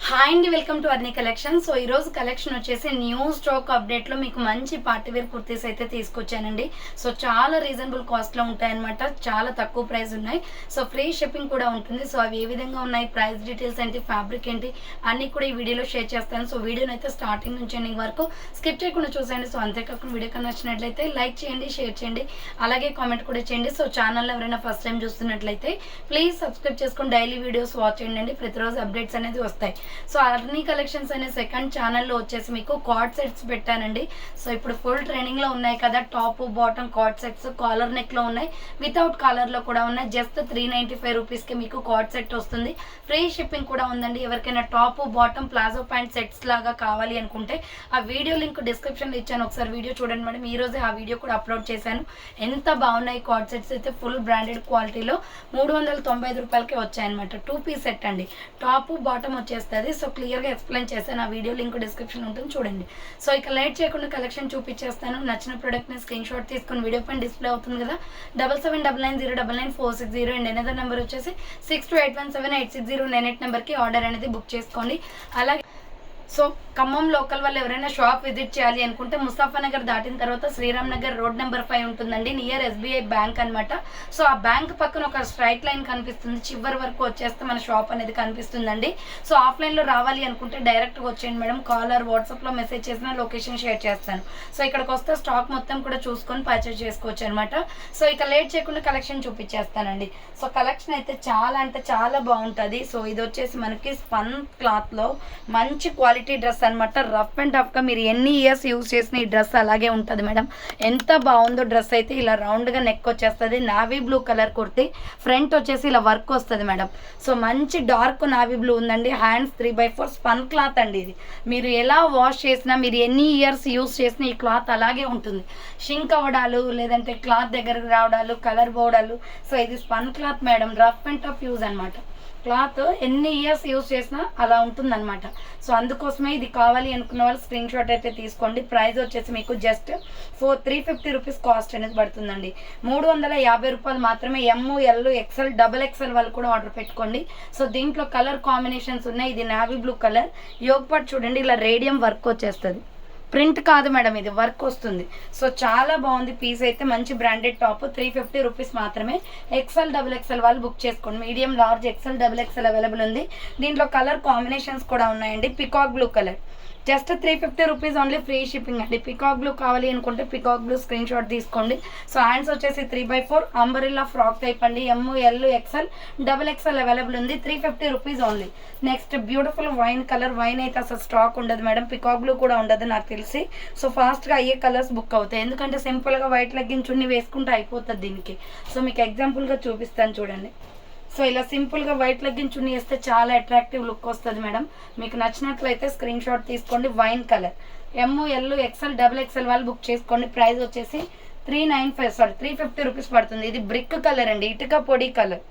Hi అండి, welcome to Arni collection. So ఈరోజు collection వచ్చేసి న్యూ స్టాక్ అప్డేట్లో మీకు మంచి పార్టీవేర్ కుర్తీస్ అయితే తీసుకొచ్చానండి. సో చాలా రీజనబుల్ కాస్ట్లో ఉంటాయన్నమాట, చాలా తక్కువ ప్రైస్ ఉన్నాయి. సో ఫ్రీ షిప్పింగ్ కూడా ఉంటుంది. సో అవి ఏ విధంగా ఉన్నాయి, ప్రైస్ డీటెయిల్స్ ఏంటి, ఫ్యాబ్రిక్ ఏంటి అన్నీ కూడా ఈ వీడియోలో షేర్ చేస్తాను. సో వీడియోని అయితే స్టార్టింగ్ నుంచి ఎండింగ్ వరకు స్కిప్ చేయకుండా చూసేయండి. సో అంతేకాకుండా వీడియో కన్నా నచ్చినట్లయితే లైక్ చేయండి, షేర్ చేయండి, అలాగే కామెంట్ కూడా చేయండి. సో ఛానల్లో ఎవరైనా ఫస్ట్ టైం చూస్తున్నట్లయితే ప్లీజ్ సబ్స్క్రైబ్ చేసుకొని డైలీ వీడియోస్ వాచ్ చేయండి. ప్రతిరోజు అప్డేట్స్ అనేది వస్తాయి. సో అర్నీ కలెక్షన్స్ అనే సెకండ్ ఛానల్లో వచ్చేసి మీకు కార్డ్ సెట్స్ పెట్టానండి. సో ఇప్పుడు ఫుల్ ట్రెండింగ్లో ఉన్నాయి కదా, top bottom co-ord sets, collar నెక్లో ఉన్నాయి, వితౌట్ కాలర్లో కూడా ఉన్నాయి. జస్ట్ 395 రూపీస్కి మీకు కార్డ్ సెట్ వస్తుంది. ఫ్రీ షిప్పింగ్ కూడా ఉందండి. ఎవరికైనా top bottom palazzo pant sets లాగా కావాలి అనుకుంటే ఆ వీడియో లింక్ డిస్క్రిప్షన్లో ఇచ్చాను, ఒకసారి వీడియో చూడండి మేడం. ఈరోజే ఆ వీడియో కూడా అప్లోడ్ చేశాను. ఎంత బాగున్నాయి కార్డ్ సెట్స్ అయితే, ఫుల్ బ్రాండెడ్ క్వాలిటీలో 395 రూపాయలకి వచ్చాయన్నమాట. 2 పీస్ సెట్ అండి, టాప్ బాటమ్ వచ్చేస్తుంది. సో క్లియర్గా ఎక్స్ప్లెయిన్ చేశాను, ఆ వీడియో లింక్ డిస్క్రిప్షన్ ఉంటుంది, చూడండి. సో ఇక లేట్ చేయకుండా కలెక్షన్ చూపించేస్తాను. నచ్చిన ప్రోడక్ట్ని స్క్రీన్ షాట్ తీసుకుని వీడియో పైన డిస్ప్లే అవుతుంది కదా, 7799099460 అండ్ ఎనదర్ నెంబర్ వచ్చేసి 6281786098 నెంబర్కి ఆర్డర్ అనేది బుక్ చేసుకోండి. అలాగే సో ఖమ్మం లోకల్ వాళ్ళు ఎవరైనా షాప్ విజిట్ చేయాలి అనుకుంటే ముస్తాఫా నగర్ దాటిన తర్వాత శ్రీరామ్ నగర్ రోడ్ నెంబర్ 5 ఉంటుందండి, నియర్ SBI బ్యాంక్ అనమాట. సో ఆ బ్యాంక్ పక్కన ఒక స్ట్రైట్ లైన్ కనిపిస్తుంది, చివరి వరకు వచ్చేస్తే మన షాప్ అనేది కనిపిస్తుందండి. సో ఆఫ్లైన్లో రావాలి అనుకుంటే డైరెక్ట్గా వచ్చేయండి మేడం, కాలర్ వాట్సాప్లో మెసేజ్ చేసిన లొకేషన్ షేర్ చేస్తాను. సో ఇక్కడికి వస్తే స్టాక్ మొత్తం కూడా చూసుకొని పర్చేజ్ చేసుకోవచ్చు అనమాట. సో ఇక లేట్ చేయకుండా కలెక్షన్ చూపించేస్తానండి. సో కలెక్షన్ అయితే చాలా అంటే చాలా బాగుంటుంది. సో ఇది వచ్చేసి మనకి స్పన్ క్లాత్లో మంచి క్వాలిటీ డ్రెస్ అనమాట. రఫ్ అండ్ టఫ్గా మీరు ఎన్ని ఇయర్స్ యూజ్ చేసిన ఈ డ్రెస్ అలాగే ఉంటుంది మేడం. ఎంత బాగుందో డ్రెస్ అయితే. ఇలా రౌండ్గా నెక్ వచ్చేస్తుంది, navy blue colour kurti, front వచ్చేసి ఇలా వర్క్ వస్తుంది మేడం. సో మంచి డార్క్ నావీ బ్లూ ఉందండి. హ్యాండ్స్ 3/4 స్పన్ క్లాత్ అండి. ఇది మీరు ఎలా వాష్ చేసినా, మీరు ఎన్ని ఇయర్స్ యూజ్ చేసినా ఈ క్లాత్ అలాగే ఉంటుంది. షింక్ అవ్వడాలు, లేదంటే క్లాత్ దగ్గరకు రావడాలు, కలర్ పోవడాలు. సో ఇది spun cloth madam, rough and tough use అనమాట. క్లాత్ ఎన్ని ఇయర్స్ యూజ్ చేసినా అలా ఉంటుందన్నమాట. సో అందుకోసమే ఇది కావాలి అనుకున్న వాళ్ళు స్క్రీన్ షాట్ అయితే తీసుకోండి. ప్రైస్ వచ్చేసి మీకు జస్ట్ 350 రూపీస్ కాస్ట్ అనేది పడుతుందండి. 350 రూపాయలు మాత్రమే. ML XL XXL వాళ్ళు కూడా ఆర్డర్ పెట్టుకోండి. సో దీంట్లో కలర్ కాంబినేషన్స్ ఉన్నాయి. ఇది navy blue colour, yoke part చూడండి ఇలా రేడియం వర్క్ వచ్చేస్తుంది. ప్రింట్ కాదు మేడం, ఇది వర్క్ వస్తుంది. సో చాలా బాగుంది పీస్ అయితే. మంచి బ్రాండెడ్ టాప్, 350 రూపీస్ మాత్రమే. XL XXL వాళ్ళు బుక్ చేసుకోండి. Medium, large, XL XXL available ఉంది. దీంట్లో కలర్ కాంబినేషన్స్ కూడా ఉన్నాయండి. Peacock blue colour, just 350 rupees only, free shipping అండి. పికాక్ బ్లూ కావాలి అనుకుంటే పికాక్ బ్లూ స్క్రీన్ షాట్ తీసుకోండి. సో హ్యాండ్స్ వచ్చేసి 3/4 అంబరిల్లా ఫ్రాక్ టైప్ అండి. ML XL XXL అవైలబుల్ ఉంది. 350 rupees only. Next beautiful wine colour. Wine అయితే అసలు స్టాక్ ఉండదు మేడం, పికాక్ బ్లూ కూడా ఉండదు నాకు తెలిసి. సో ఫాస్ట్గా అయ్యే కలర్స్ బుక్ అవుతాయి, ఎందుకంటే సింపుల్గా వైట్ లెగ్గిన్ చున్నీ వేసుకుంటే అయిపోతుంది దీనికి. సో మీకు ఎగ్జాంపుల్గా చూపిస్తాను చూడండి. సో ఇలా సింపుల్గా వైట్ లెగ్గిన్ చున్నీ వేస్తే చాలా అట్రాక్టివ్ లుక్ వస్తుంది మేడం. మీకు నచ్చినట్లయితే స్క్రీన్ షాట్ తీసుకోండి. Wine colour, ML XL XXL వాళ్ళు బుక్ చేసుకోండి. ప్రైస్ వచ్చేసి 350 రూపీస్ పడుతుంది. ఇది బ్రిక్ కలర్ అండి, ఇటుక పొడి కలర్.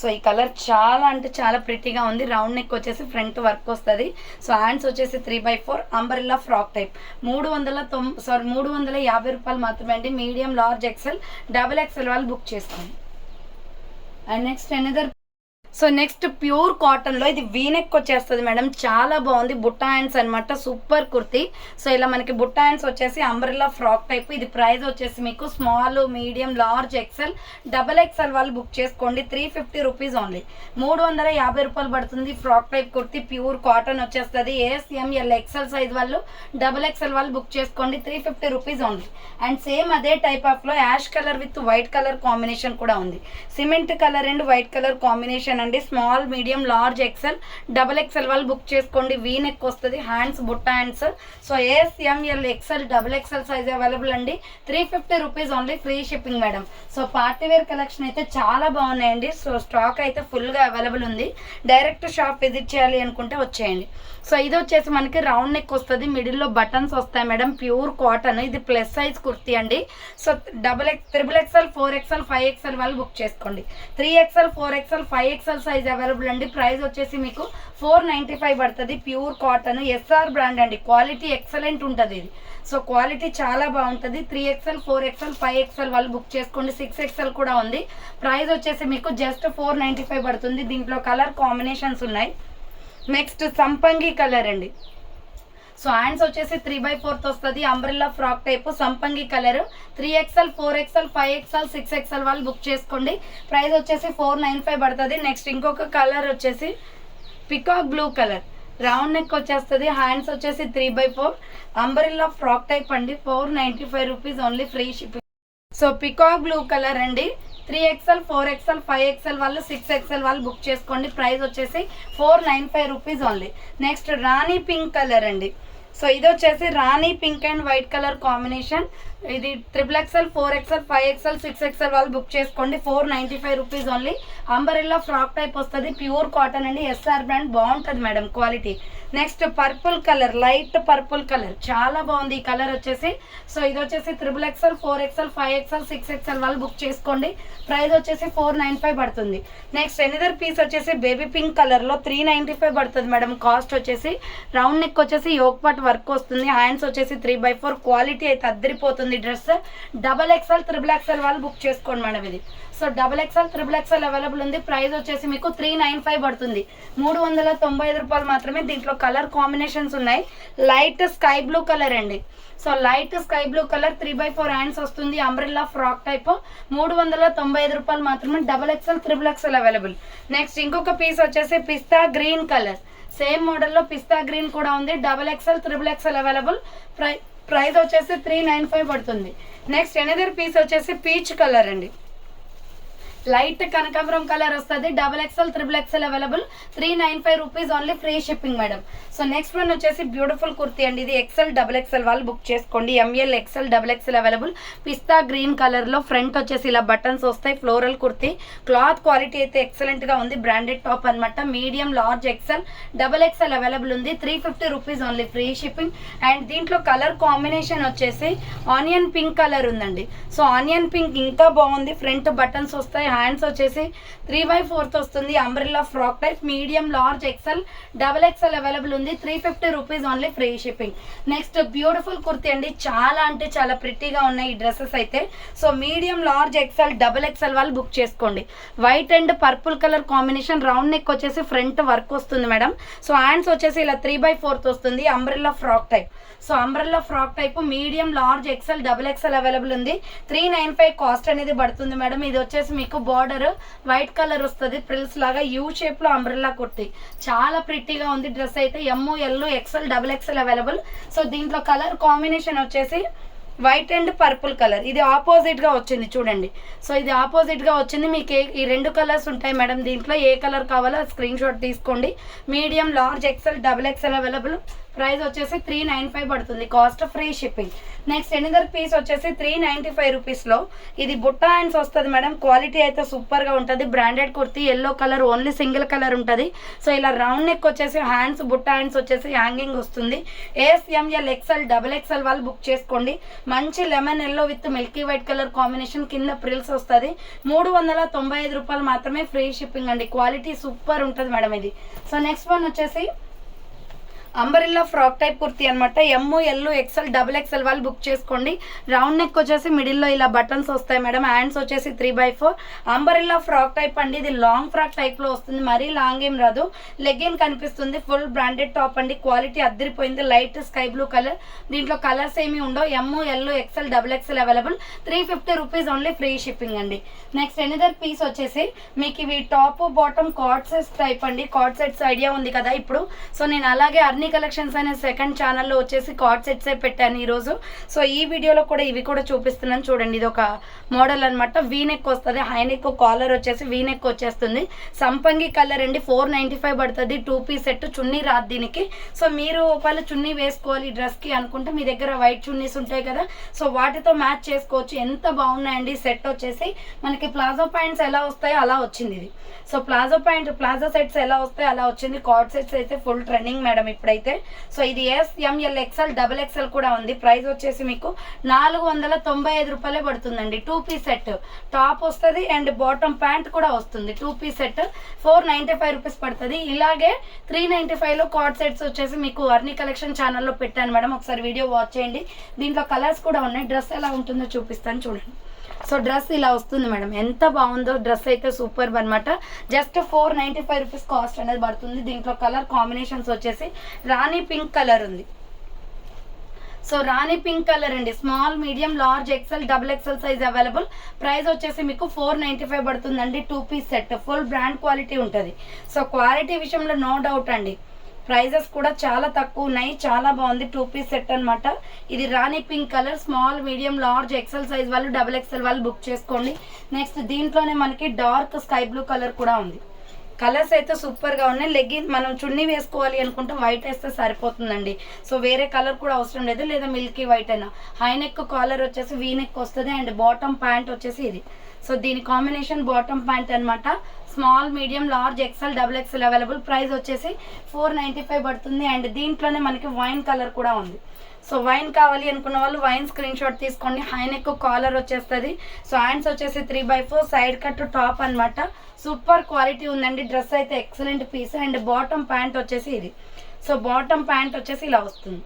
సో ఈ కలర్ చాలా అంటే చాలా ప్రిటీగా ఉంది. రౌండ్ నెక్ వచ్చేసి ఫ్రంట్ వర్క్ వస్తుంది. సో హ్యాండ్స్ వచ్చేసి 3/4 అంబరిల్లా ఫ్రాక్ టైప్. 350 రూపాయలు మాత్రమే అండి. మీడియం, లార్జ్, XL XXL వాళ్ళు బుక్ చేసుకోండి. And next another. So next pure కాటన్లో ఇది వీనెక్ వచ్చేస్తుంది మేడం, చాలా బాగుంది. బుట్టా హ్యాండ్స్ అనమాట, సూపర్ కుర్తీ. సో ఇలా మనకి బుట్టా హ్యాండ్స్ వచ్చేసి అంబ్రెల్లా ఫ్రాక్ టైప్. ఇది ప్రైస్ వచ్చేసి మీకు small, medium, large, XL XXL వాళ్ళు బుక్ చేసుకోండి. 350 రూపీస్ ఓన్లీ. 350 రూపాయలు పడుతుంది. Frock type kurti, pure cotton వచ్చేస్తుంది. ASML XL సైజ్ వాళ్ళు XXL వాళ్ళు బుక్ చేసుకోండి. 350 రూపీస్ ఓన్లీ. అండ్ సేమ్ అదే టైప్ ఆఫ్లో ash colour with white colour combination కూడా ఉంది. Cement colour and white colour combination అండి. Small, medium, large, XL XXL వాళ్ళు బుక్ చేసుకోండి. వీ నెక్ వస్తుంది. హ్యాండ్స్ బుట్ట hands. So ASML XL XXL size available అండి. 350 rupees only, free shipping madam. So partywear collection అయితే చాలా బాగున్నాయండి. సో స్టాక్ అయితే ఫుల్గా అవైలబుల్ ఉంది. డైరెక్ట్ షాప్ విజిట్ చేయాలి అనుకుంటే వచ్చేయండి. సో ఇది వచ్చేసి మనకి రౌండ్ నెక్ వస్తుంది, మిడిల్లో బటన్స్ వస్తాయి మేడం. ప్యూర్ కాటన్, ఇది ప్లస్ సైజ్ కుర్తీ అండి. సో XXL 4XL 5XL వాళ్ళు బుక్ చేసుకోండి. 3XL 4XL 5XL size available అండి. ప్రైస్ వచ్చేసి మీకు 495 పడుతుంది. ప్యూర్ కాటన్, SR బ్రాండ్ అండి. క్వాలిటీ ఎక్సలెంట్ ఉంటుంది ఇది. సో క్వాలిటీ చాలా బాగుంటుంది. 3XL 4XL 5XL వాళ్ళు బుక్ చేసుకోండి. 6XL కూడా ఉంది. ప్రైస్ వచ్చేసి మీకు జస్ట్ 495 పడుతుంది. దీంట్లో కలర్ కాంబినేషన్స్ ఉన్నాయి. నెక్స్ట్ సంపంగి కలర్ అండి. సో హ్యాండ్స్ వచ్చేసి 3/4 వస్తుంది, అంబ్రెల్లా ఫ్రాక్ టైప్ సంపంగి colour. 3XL 4XL 5XL 6XL వాళ్ళు బుక్ చేసుకోండి. ప్రైస్ వచ్చేసి 495 పడుతుంది. నెక్స్ట్ ఇంకొక కలర్ వచ్చేసి peacock blue colour, round neck వచ్చేస్తుంది. హ్యాండ్స్ వచ్చేసి 3/4 అంబ్రెల్లా ఫ్రాక్ టైప్ అండి. 495 rupees only, free shipping. So peacock blue colour అండి. 3XL 4XL 5XL వాళ్ళు 6XL వాళ్ళు బుక్ చేసుకోండి. ప్రైస్ వచ్చేసి 495 rupees only. Next rani pink colour అండి. సో ఇది వచ్చేసి rani pink and white colour combination. ఇది XXL 4XL 5XL 6XL వాళ్ళు బుక్ చేసుకోండి. 495 rupees only. Umbrella frock type వస్తుంది, ప్యూర్ కాటన్ అండి, SR బ్రాండ్, బాగుంటుంది madam quality. Next purple colour, light purple colour, చాలా బాగుంది ఈ కలర్ వచ్చేసి. సో ఇది వచ్చేసి XXL 4XL 5XL 6XL వాళ్ళు బుక్ చేసుకోండి. ప్రైస్ వచ్చేసి 495 పడుతుంది. నెక్స్ట్ ఎనిదర్ పీస్ వచ్చేసి బేబీ పింక్ కలర్లో 395 పడుతుంది మేడం. కాస్ట్ వచ్చేసి రౌండ్ నెక్ వచ్చేసి యోక్ పార్ట్ వర్క్ వస్తుంది. హ్యాండ్స్ వచ్చేసి 3/4, క్వాలిటీ అయితే అద్దరిపోతుంది డ్రెస్. XXL 3XL వాళ్ళు బుక్ చేసుకోండి మేడం ఇది. సో XXL 3XL అవైలబుల్ ఉంది. ప్రైస్ వచ్చేసి మీకు 395 పడుతుంది, 395 రూపాయలు మాత్రమే. దీంట్లో కలర్ కాంబినేషన్స్ ఉన్నాయి. లైట్ స్కై బ్లూ కలర్ అండి. So light sky blue colour 3/4 hands వస్తుంది, అంబ్రెల్లా ఫ్రాక్ టైప్, 395 రూపాయలు మాత్రమే. XXL 3XL available. నెక్స్ట్ ఇంకొక పీస్ వచ్చేసి పిస్తా గ్రీన్ కలర్, సేమ్ మోడల్లో పిస్తా గ్రీన్ కూడా ఉంది. XXL 3XL available. ప్రైస్ వచ్చేసి 395 పడుతుంది. నెక్స్ట్ ఎనదర్ పీస్ వచ్చేసి పీచ్ కలర్ అండి, లైట్ కనకాంబరం కలర్ వస్తుంది. XXL 3XL available, 395 rupees only, free shipping madam. So next one వచ్చేసి బ్యూటిఫుల్ కుర్తీ అండి. ఇది XL XXL వాళ్ళు బుక్ చేసుకోండి. ML XL XXL available. Pista green colour లో ఫ్రంట్ వచ్చేసి ఇలా బటన్స్ వస్తాయి. ఫ్లోరల్ కుర్తీ, క్లాత్ క్వాలిటీ అయితే ఎక్సలెంట్ గా ఉంది. బ్రాండెడ్ టాప్ అనమాట. Medium, large, XL XXL available ఉంది. 350 rupees only, free shipping. And దీంట్లో కలర్ కాంబినేషన్ వచ్చేసి ఆనియన్ పింక్ కలర్ ఉందండి. సో ఆనియన్ పింక్ ఇంకా బాగుంది. ఫ్రంట్ బటన్స్ వస్తాయి. హ్యాండ్స్ వచ్చేసి 3/4 వస్తుంది. Umbrella frock type, medium, large, XL XXL available ఉంది. 350 rupees only, free shipping. Next beautiful kurti అండి, చాలా అంటే చాలా ప్రిటీగా ఉన్నాయి ఈ డ్రెస్సెస్ అయితే. So medium, large, XL XXL వాళ్ళు బుక్ చేసుకోండి. White and purple colour combination. Round neck వచ్చేసి ఫ్రంట్ వర్క్ వస్తుంది మేడం. సో హ్యాండ్స్ వచ్చేసి ఇలా 3/4 వస్తుంది. Umbrella frock type. So umbrella frock type, medium, large, XL XXL available ఉంది. 395 cost అనేది పడుతుంది మేడం. ఇది వచ్చేసి మీకు బార్డర్ వైట్ కలర్ వస్తుంది, ప్రిల్స్ లాగా యూ షేప్ లో అంబ్రెల్లా కుర్తి, చాలా ప్రిటీగా ఉంది డ్రెస్ అయితే. ML XL XXL available. So దీంట్లో కలర్ కాంబినేషన్ వచ్చేసి వైట్ అండ్ పర్పుల్ కలర్. ఇది ఆపోజిట్ గా వచ్చింది చూడండి. సో ఇది ఆపోజిట్ గా వచ్చింది. మీకు ఈ రెండు కలర్స్ ఉంటాయి మేడం. దీంట్లో ఏ కలర్ కావాలో స్క్రీన్ షాట్ తీసుకోండి. Medium, large, XL XXL available. Price వచ్చేసి 395 పడుతుంది, cost, free shipping. Next another piece వచ్చేసి 395 రూపీస్లో. ఇది బుట్టా హ్యాండ్స్ వస్తుంది మేడం. క్వాలిటీ అయితే సూపర్గా ఉంటుంది. Branded kurti, yellow colour, only single colour ఉంటుంది. సో ఇలా రౌండ్ నెక్ వచ్చేసి హ్యాండ్స్, బుట్టా హ్యాండ్స్ వచ్చేసి హ్యాంగింగ్ వస్తుంది. ML XL XXL వాళ్ళు బుక్ చేసుకోండి. మంచి lemon yellow with Milky white colour combination, కింద ప్రిల్స్ వస్తుంది. 395 రూపాయలు మాత్రమే, ఫ్రీ షిప్పింగ్ అండి. క్వాలిటీ సూపర్ ఉంటుంది మేడం ఇది. సో నెక్స్ట్ వన్ వచ్చేసి అంబరెల్లా ఫ్రాక్ టైప్ కుర్తీ అనమాట. ML XL XXL వాళ్ళు బుక్ చేసుకోండి. రౌండ్ నెక్ వచ్చేసి మిడిల్లో ఇలా బటన్స్ వస్తాయి మేడం. హ్యాండ్స్ వచ్చేసి 3/4. అంబరెల్లా ఫ్రాక్ టైప్ అండి. ఇది లాంగ్ ఫ్రాక్ టైప్ లో వస్తుంది, మరీ లాంగ్ ఏం రాదు. లెగ్గిన్ కనిపిస్తుంది. ఫుల్ బ్రాండెడ్ టాప్ అండి. క్వాలిటీ అద్దరిపోయింది. Light sky blue colour. దీంట్లో కలర్స్ ఏమి ఉండవు. ML XL XXL available. 350 rupees only, free shipping అండి. నెక్స్ట్ ఎనిదర్ పీస్ వచ్చేసి మీకు ఇవి top bottom co-ord sets type అండి. కార్డ్ సెట్స్ ఐడియా ఉంది కదా ఇప్పుడు. సో నేను అలాగే అర్నీ కలెక్షన్స్ అనే సెకండ్ ఛానల్లో వచ్చేసి కార్డ్ సెట్సే పెట్టాను ఈరోజు. సో ఈ వీడియోలో కూడా ఇవి కూడా చూపిస్తున్నాను చూడండి. ఇది ఒక మోడల్ అనమాట. వీనెక్ వస్తుంది, హైనెక్, కాలర్ వచ్చేసి వీనెక్ వచ్చేస్తుంది. సంపంగి కలర్ అండి. 495 పడుతుంది. 2 పీస్ సెట్. చున్నీ రాదు దీనికి. సో మీరు ఒకవేళ చున్నీ వేసుకోవాలి డ్రెస్కి అనుకుంటే మీ దగ్గర వైట్ చున్నీస్ ఉంటాయి కదా, సో వాటితో మ్యాచ్ చేసుకోవచ్చు. ఎంత బాగున్నాయండి సెట్ వచ్చేసి. మనకి ప్లాజో ప్యాంట్స్ ఎలా వస్తాయో అలా వచ్చింది ఇది. సో ప్లాజో సెట్స్ ఎలా వస్తాయో అలా వచ్చింది. కార్డ్ సెట్స్ అయితే ఫుల్ ట్రెండింగ్ మేడం ఇప్పుడైతే. సో ఇది ML XL XXL కూడా ఉంది. ప్రైస్ వచ్చేసి మీకు 495 రూపాయలే పడుతుందండి. 2 పీస్ సెట్. టాప్ వస్తుంది అండ్ బాటమ్ ప్యాంట్ కూడా వస్తుంది. 2 పీస్ సెట్ 495 రూపీస్ పడుతుంది. ఇలాగే 395లో కార్డ్ సెట్స్ వచ్చేసి మీకు అర్నీ కలెక్షన్ ఛానల్లో పెట్టాను మేడం. ఒకసారి వీడియో వాచ్ చేయండి. దీంట్లో కలర్స్ కూడా ఉన్నాయి. డ్రెస్ ఎలా ఉంటుందో చూపిస్తాను చూడండి. సో డ్రెస్ ఇలా వస్తుంది మేడం, ఎంత బాగుందో డ్రెస్ అయితే సూపర్ అనమాట. జస్ట్ 495 రూపీస్ కాస్ట్ అనేది పడుతుంది. దీంట్లో కలర్ కాంబినేషన్స్ వచ్చేసి రాణి పింక్ కలర్ ఉంది. సో రాణి పింక్ కలర్ అండి, small medium large XL double XL size available. Price వచ్చేసి మీకు 495 పడుతుందండి. 2 piece set, full brand quality ఉంటుంది. సో క్వాలిటీ విషయంలో నో డౌట్ అండి, ప్రైజెస్ కూడా చాలా తక్కువ ఉన్నాయి, చాలా బాగుంది. 2 పీస్ సెట్ అనమాట. ఇది rani pink colour, small medium large XL size వాళ్ళు డబుల్ ఎక్సెల్ వాళ్ళు బుక్ చేసుకోండి. నెక్స్ట్ దీంట్లోనే మనకి డార్క్ స్కై బ్లూ కలర్ కూడా ఉంది. కలర్స్ అయితే సూపర్గా ఉన్నాయి. లెగ్గిన్ మనం చున్నీ వేసుకోవాలి అనుకుంటే వైట్ వేస్తే సరిపోతుందండి. సో వేరే కలర్ కూడా అవసరం లేదు, లేదా మిల్కీ వైట్ అయినా. హై నెక్ కాలర్ వచ్చేసి వీ నెక్ వస్తుంది అండ్ బాటమ్ ప్యాంట్ వచ్చేసి ఇది. సో దీని కాంబినేషన్ బాటమ్ ప్యాంట్ అనమాట. Small medium large XL double XL available. Price వచ్చేసి 495 పడుతుంది. అండ్ దీంట్లోనే మనకి వైన్ కలర్ కూడా ఉంది. సో వైన్ కావాలి అనుకున్న వాళ్ళు వైన్ స్క్రీన్ షాట్ తీసుకోండి. హై నెక్ కాలర్ వచ్చేస్తుంది. సో హ్యాండ్స్ వచ్చేసి 3/4 సైడ్ కట్ టాప్ అనమాట. సూపర్ క్వాలిటీ ఉందండి. డ్రెస్ అయితే excellent piece. And bottom pant వచ్చేసి ఇది. సో బాటమ్ ప్యాంట్ వచ్చేసి ఇలా వస్తుంది.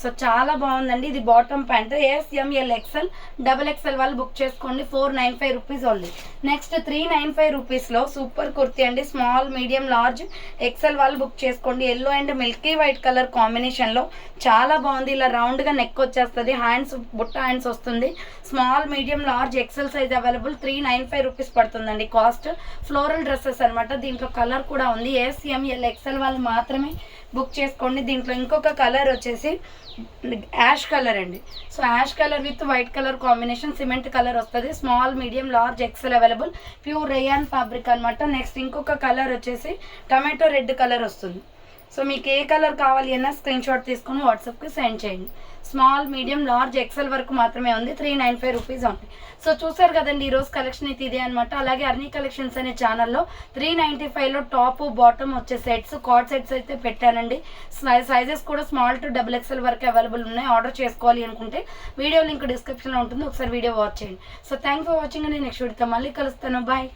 సో చాలా బాగుందండి. ఇది bottom pant. SML XL double XL వాళ్ళు బుక్ చేసుకోండి. 495 రూపీస్ ఓన్లీ. నెక్స్ట్ 395 రూపీస్లో సూపర్ కుర్తీ అండి, స్మాల్ మీడియం లార్జ్ ఎక్సెల్ వాళ్ళు బుక్ చేసుకోండి. Yellow and Milky white colour కాంబినేషన్లో చాలా బాగుంది. ఇలా రౌండ్గా నెక్ వచ్చేస్తుంది, హ్యాండ్స్ బుట్ట హ్యాండ్స్ వస్తుంది. Small medium large XL size available. 395 rupees పడుతుందండి కాస్ట్. ఫ్లోరల్ డ్రెస్సెస్ అనమాట. దీంట్లో కలర్ కూడా ఉంది. SML XL వాళ్ళు మాత్రమే బుక్ చేసుకోండి. దీంట్లో ఇంకొక కలర్ వచ్చేసి యాష్ కలర్ అండి. So ash colour with white colour combination, cement colour వస్తుంది. Small medium large XL available. Pure rayon fabric అనమాట. నెక్స్ట్ ఇంకొక కలర్ వచ్చేసి టమాటో రెడ్ కలర్ వస్తుంది. సో మీకు ఏ కలర్ కావాలి అన్నా స్క్రీన్ షాట్ తీసుకొని వాట్సాప్కి సెండ్ చేయండి. స్మాల్ మీడియం లార్జ్ ఎక్సెల్ వరకు మాత్రమే ఉంది. 395 రూపీస్ ఉంది. సో చూసారు కదండి, ఈరోజు కలెక్షన్ అయితే ఇదే అనమాట. అలాగే అర్నీ కలెక్షన్స్ అనే ఛానల్లో 395లో టాప్ బాటమ్ వచ్చే సెట్స్, కార్డ్ సెట్స్ అయితే పెట్టానండి. సైజెస్ కూడా స్మాల్ టు డబుల్ ఎక్సెల్ వరకు అవైలబుల్ ఉన్నాయి. ఆర్డర్ చేసుకోవాలి అనుకుంటే వీడియో లింక్ డిస్క్రిప్షన్లో ఉంటుంది, ఒకసారి వీడియో వాచ్ చేయండి. సో థ్యాంక్ ఫర్ వాచింగ్ అండి. నెక్స్ట్ వీడియోతో మళ్ళీ కలుస్తాను. బాయ్.